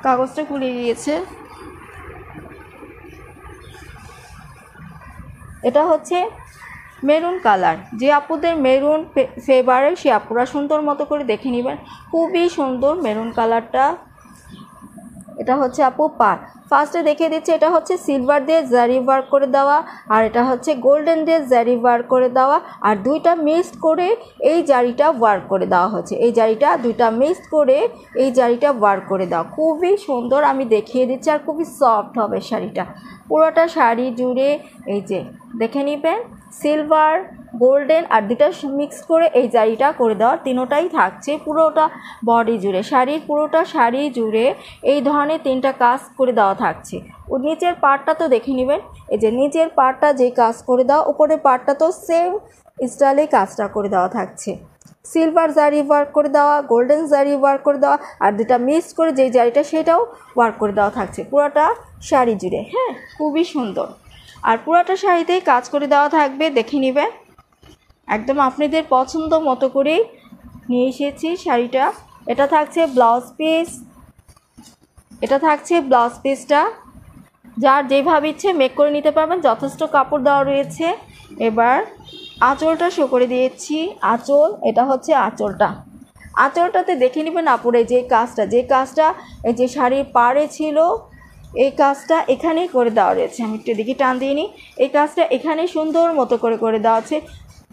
কাগজটা খুলে গিয়েছে। এটা হচ্ছে মেরুন কালার। যে আপুদের মেরুন ফেভারিট সে আপুরা সুন্দর মতো করে দেখে নেবেন, খুবই সুন্দর মেরুন কালারটা। এটা হচ্ছে আপু পার। ফার্স্টে দেখিয়ে দিচ্ছে এটা হচ্ছে সিলভার দিয়ে জারি ওয়ার্ক করে দেওয়া, আর এটা হচ্ছে গোল্ডেন দিয়ে জারি ওয়ার্ক করে দেওয়া, আর দুইটা মিক্সড করে এই জারিটা ওয়ার্ক করে দেওয়া হচ্ছে। এই জারিটা দুইটা মিক্সড করে এই জারিটা ওয়ার্ক করে দেওয়া, খুবই সুন্দর। আমি দেখিয়ে দিচ্ছি, আর খুবই সফট হবে শাড়িটা। পুরোটা শাড়ি জুড়ে এই যে দেখে নেবেন সিলভার গোল্ডেন আর দুটা মিক্স করে এই জারিটা করে দেওয়া, তিনোটাই থাকছে পুরোটা বডি জুড়ে। শাড়ির পুরোটা শাড়ি জুড়ে এই ধরনের তিনটা কাজ করে দেওয়া থাকছে। ও নিচের পার্টটা তো দেখে নেবেন, এই যে নিচের পার্টটা যে কাজ করে দেওয়া, উপরের পার্টটা তো সেম স্টাইলে কাজটা করে দেওয়া থাকছে। সিলভার জারি ওয়ার্ক করে দেওয়া, গোল্ডেন জারি ওয়ার্ক করে দেওয়া, আর দুটা মিক্স করে যেই জারিটা সেটাও ওয়ার্ক করে দেওয়া থাকছে পুরোটা শাড়ি জুড়ে। হ্যাঁ, খুবই সুন্দর। আর পুরোটা শাড়িতেই কাজ করে দেওয়া থাকবে, দেখে নেবেন। একদম আপনাদের পছন্দ মতো করেই নিয়ে এসেছি শাড়িটা। এটা থাকছে ব্লাউজ পিস, এটা থাকছে ব্লাউজ পিসটা। যার যেভাবে ইচ্ছে মেক করে নিতে পারবেন, যথেষ্ট কাপড় দেওয়া রয়েছে। এবার আঁচলটা শো করে দিয়েছি। আঁচল, এটা হচ্ছে আঁচলটা। আঁচলটাতে দেখে নেবেন আপুরে যে কাজটা এই যে শাড়ির পাড়ে ছিল, এই কাজটা এখানেই করে দেওয়া রয়েছে। আমি একটু দিকে টান দিয়ে নিই। এই কাজটা এখানে সুন্দর মতো করে দেওয়া আছে।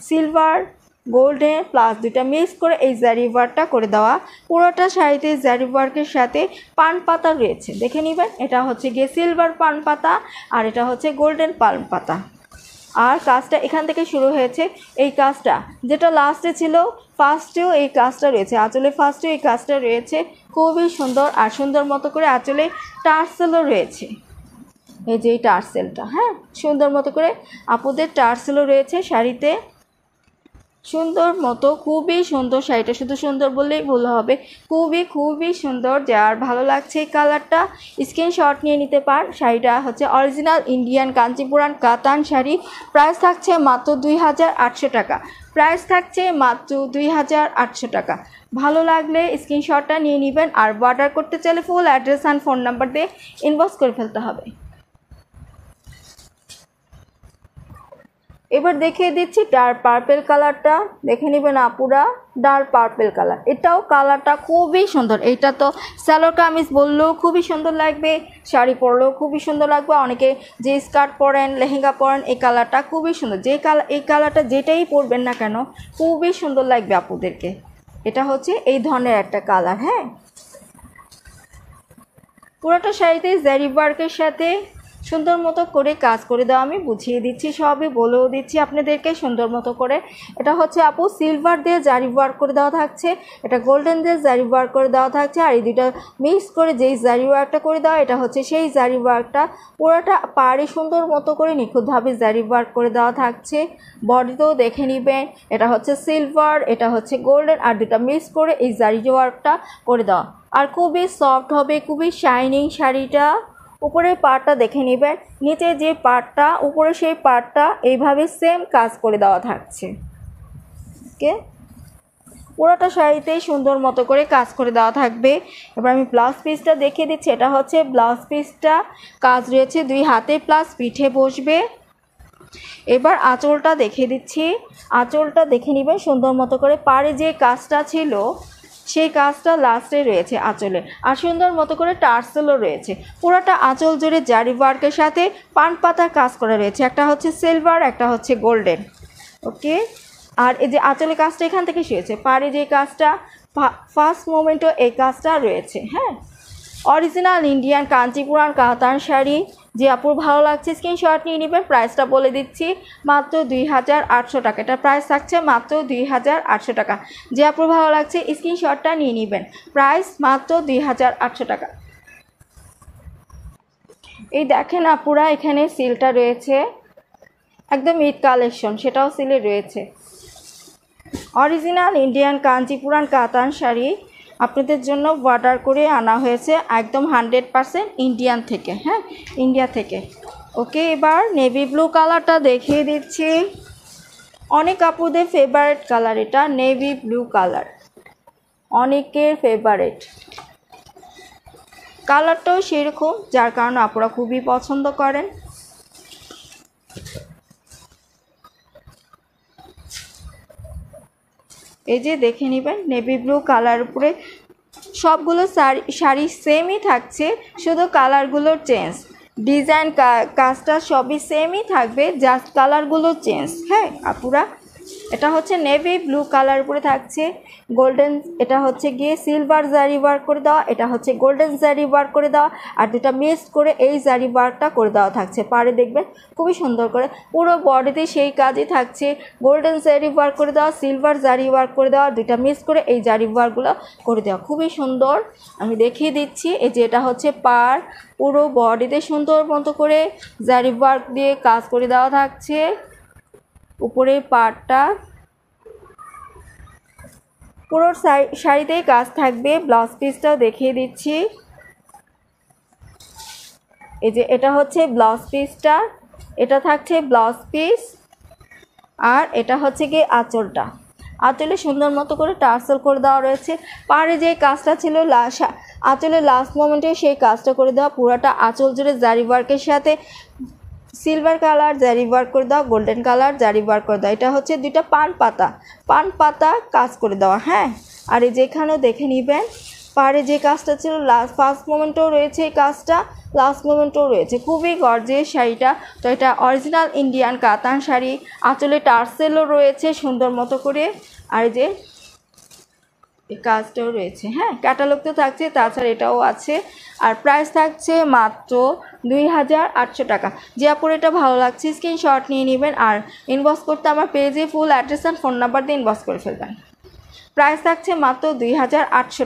সিলভার গোল্ডেন প্লাস দুটা মিক্স করে এই জারি ওয়ার্কটা করে দেওয়া। পুরোটা শাড়িতে জারি ওয়ার্কের সাথে পান পাতা রয়েছে, দেখে নেবেন। এটা হচ্ছে গিয়ে সিলভার পান পাতা, আর এটা হচ্ছে গোল্ডেন পান পাতা। আর কাজটা এখান থেকে শুরু হয়েছে। এই কাজটা যেটা লাস্টে ছিল, ফার্স্টেও এই কাজটা রয়েছে, আঁচলে ফার্স্টেও এই কাজটা রয়েছে, খুবই সুন্দর। আর সুন্দর মতো করে আঁচলে টার্সেলও রয়েছে, এই যে এই টার্সেলটা। হ্যাঁ, সুন্দর মতো করে আপুদের টার্সেলও রয়েছে শাড়িতে, সুন্দর মতো, খুবই সুন্দর শাড়িটা। শুধু সুন্দর বললেই ভুল হবে, খুবই সুন্দর। যার ভালো লাগছে এই কালারটা স্ক্রিনশট নিয়ে নিতে পার। শাড়িটা হচ্ছে অরিজিনাল ইন্ডিয়ান কাঞ্চিপুরান কাতান শাড়ি। প্রাইস থাকছে মাত্র 2800 টাকা। প্রাইস থাকছে মাত্র 2800 টাকা। ভালো লাগলে স্ক্রিনশটটা নিয়ে নেবেন। আর অর্ডার করতে চাইলে full address and phone number দিয়ে ইনবক্স করে ফেলতে হবে। এবার দেখিয়ে দিচ্ছি ডার্ক পার্পেল কালারটা, দেখে নেবেন আপুরা। ডার্ক পার্পেল কালার, এটাও কালারটা খুবই সুন্দর। এইটা তো সালোয়ার কামিজ বললেও খুবই সুন্দর লাগবে, শাড়ি পরলেও খুবই সুন্দর লাগবে। অনেকে যে স্কার্ট পরেন, লেহেঙ্গা পরেন, এই কালারটা খুবই সুন্দর। এই কালারটা যেটাই পরবেন না কেন খুবই সুন্দর লাগবে আপুদেরকে। এটা হচ্ছে এই ধরনের একটা কালার। হ্যাঁ, পুরোটা শাড়িতে জারি ওয়ার্কের সাথে সুন্দর মতো করে কাজ করে দেওয়া। আমি বুঝিয়ে দিচ্ছি, সবই বলেও দিচ্ছি আপনাদেরকে সুন্দর মতো করে। এটা হচ্ছে আপু সিলভার দিয়ে জারি ওয়ার্ক করে দেওয়া থাকছে, এটা গোল্ডেন দিয়ে জারি ওয়ার্ক করে দেওয়া থাকছে, আর এই দুটো মিক্স করে যেই জারি ওয়ার্কটা করে দেওয়া, এটা হচ্ছে সেই জারি ওয়ার্কটা। পুরোটা পাড়ে সুন্দর মতো করে নিখুঁতভাবে জারি ওয়ার্ক করে দেওয়া থাকছে। বডিতেও দেখে নেবেন, এটা হচ্ছে সিলভার, এটা হচ্ছে গোল্ডেন, আর দুটো মিক্স করে এই জারি ওয়ার্কটা করে দেওয়া। আর খুবই সফট হবে, খুবই শাইনিং শাড়িটা। উপরের পার্টটা দেখে নেবেন, নিচে যে পার্টটা উপরে সেই পার্টটা এইভাবে সেম কাজ করে দেওয়া থাকছে। ওকে, পুরোটা শাড়িতেই সুন্দর মতো করে কাজ করে দেওয়া থাকবে। এবার আমি ব্লাউজ পিসটা দেখিয়ে দিচ্ছি। এটা হচ্ছে ব্লাউজ পিসটা, কাজ রয়েছে দুই হাতে প্লাস পিঠে বসবে। এবার আঁচলটা দেখিয়ে দিচ্ছি। আঁচলটা দেখে নেবেন সুন্দর মতো করে। পাড়ে যে কাজটা ছিল সেই কাজটা লাস্টে রয়েছে আঁচলে, আর সুন্দর মতো করে টার্সেলও রয়েছে। পুরোটা আঁচল জুড়ে জারি ওয়ার্কের সাথে পান পাতার কাজ করা রয়েছে, একটা হচ্ছে সিলভার, একটা হচ্ছে গোল্ডেন। ওকে, আর এই যে আঁচলের কাজটা এখান থেকে শুয়েছে, পাড়ে যে কাজটা ফার্স্ট মোমেন্টও এই কাজটা রয়েছে। হ্যাঁ, অরিজিনাল ইন্ডিয়ান কাঞ্চিপুরান কাতান শাড়ি। যে আপুর ভালো লাগছে স্ক্রিনশট নিয়ে নেবেন। প্রাইসটা বলে দিচ্ছি, মাত্র 2800 টাকা। এটা প্রাইস থাকছে মাত্র 2800 টাকা। যে আপুর ভালো লাগছে স্ক্রিনশটটা নিয়ে নেবেন। প্রাইস মাত্র 2800 টাকা। এই দেখেন আপুরা, এখানে সিলটা রয়েছে, একদম ঈদ কালেকশন, সেটাও সিলে রয়েছে। অরিজিনাল ইন্ডিয়ান কাঞ্চিপুরান কাতান শাড়ি আপনাদের জন্য অর্ডার করে আনা হয়েছে, একদম 100% ইন্ডিয়ান থেকে। হ্যাঁ, ইন্ডিয়া থেকে। ওকে, এবার নেভি ব্লু কালারটা দেখিয়ে দিচ্ছি। অনেক আপুদের ফেভারিট কালার, এটা নেভি ব্লু কালার, অনেকের ফেভারিট। কালারটাও সেরকম, যার কারণে আপুরা খুবই পছন্দ করেন। এই যে দেখে নেবেন নেভি ব্লু কালার উপরে সবগুলো শাড়ি সেমই থাকছে, শুধু কালারগুলোর চেঞ্জ। ডিজাইন কাজটা সবই সেমই থাকবে, জাস্ট কালারগুলো চেঞ্জ। হ্যাঁ আপুরা, এটা হচ্ছে নেভি ব্লু কালার উপরে থাকছে গোল্ডেন, এটা হচ্ছে গিয়ে সিলভার জারি ওয়ার্ক করে দেওয়া, এটা হচ্ছে গোল্ডেন জারি ওয়ার্ক করে দেওয়া, আর দুটা মিক্স করে এই জারি ওয়ার্কটা করে দেওয়া থাকছে। পাড়ে দেখবেন খুবই সুন্দর করে পুরো বডিতে সেই কাজই থাকছে, গোল্ডেন জারি ওয়ার্ক করে দেওয়া, সিলভার জারি ওয়ার্ক করে দেওয়া, দুটা মিক্স করে এই জারি ওয়ার্কগুলো করে দেওয়া, খুবই সুন্দর। আমি দেখিয়ে দিচ্ছি। এই যে এটা হচ্ছে পাড়, পুরো বডিতে সুন্দর মতো করে জারি ওয়ার্ক দিয়ে কাজ করে দেওয়া থাকছে। উপরের পাড়টা পুরো শাড়িতেই কাজ থাকবে। ব্লাউজ পিসটাও দেখিয়ে দিচ্ছি। এই যে এটা হচ্ছে ব্লাউজ পিসটা, এটা থাকছে ব্লাউজ পিস, আর এটা হচ্ছে গিয়ে আঁচলটা। আঁচলে সুন্দর মতো করে টার্সেল করে দেওয়া রয়েছে। পাড়ে যে কাজটা ছিল আঁচলের লাস্ট মোমেন্টে সেই কাজটা করে দেওয়া, পুরোটা আঁচল জুড়ে জারি ওয়ার্কের সাথে সিলভার কালার জারি ওয়ার্ক করে দেওয়া, গোল্ডেন কালার জারি ওয়ার্ক করে দেওয়া। এটা হচ্ছে দুইটা পান পাতা কাজ করে দেওয়া। হ্যাঁ, আর এই যেখানেও দেখে নেবেন পাড়ে যে কাজটা ছিল ফার্স্ট মোমেন্টও রয়েছে, এই কাজটা লাস্ট মোমেন্টও রয়েছে। খুবই গর্জিয়াস শাড়িটা। তো এটা অরিজিনাল ইন্ডিয়ান কাতান শাড়ি, আঁচলে টার্সেলও রয়েছে সুন্দর মতো করে, আর এই যে এই কাজটাও রয়েছে। হ্যাঁ, ক্যাটালগ তো থাকছে, তাছাড়া এটাও আছে। আর প্রাইস থাকছে মাত্র 2800 টাকা। যে আপুর এটা ভালো লাগছে স্ক্রিনশট নিয়ে নেবেন, আর ইনবক্স করতে আমার পেজে ফুল অ্যাড্রেস আর ফোন নাম্বার দিয়ে ইনবক্স করে ফেলবেন। প্রাইস থাকছে মাত্র 2800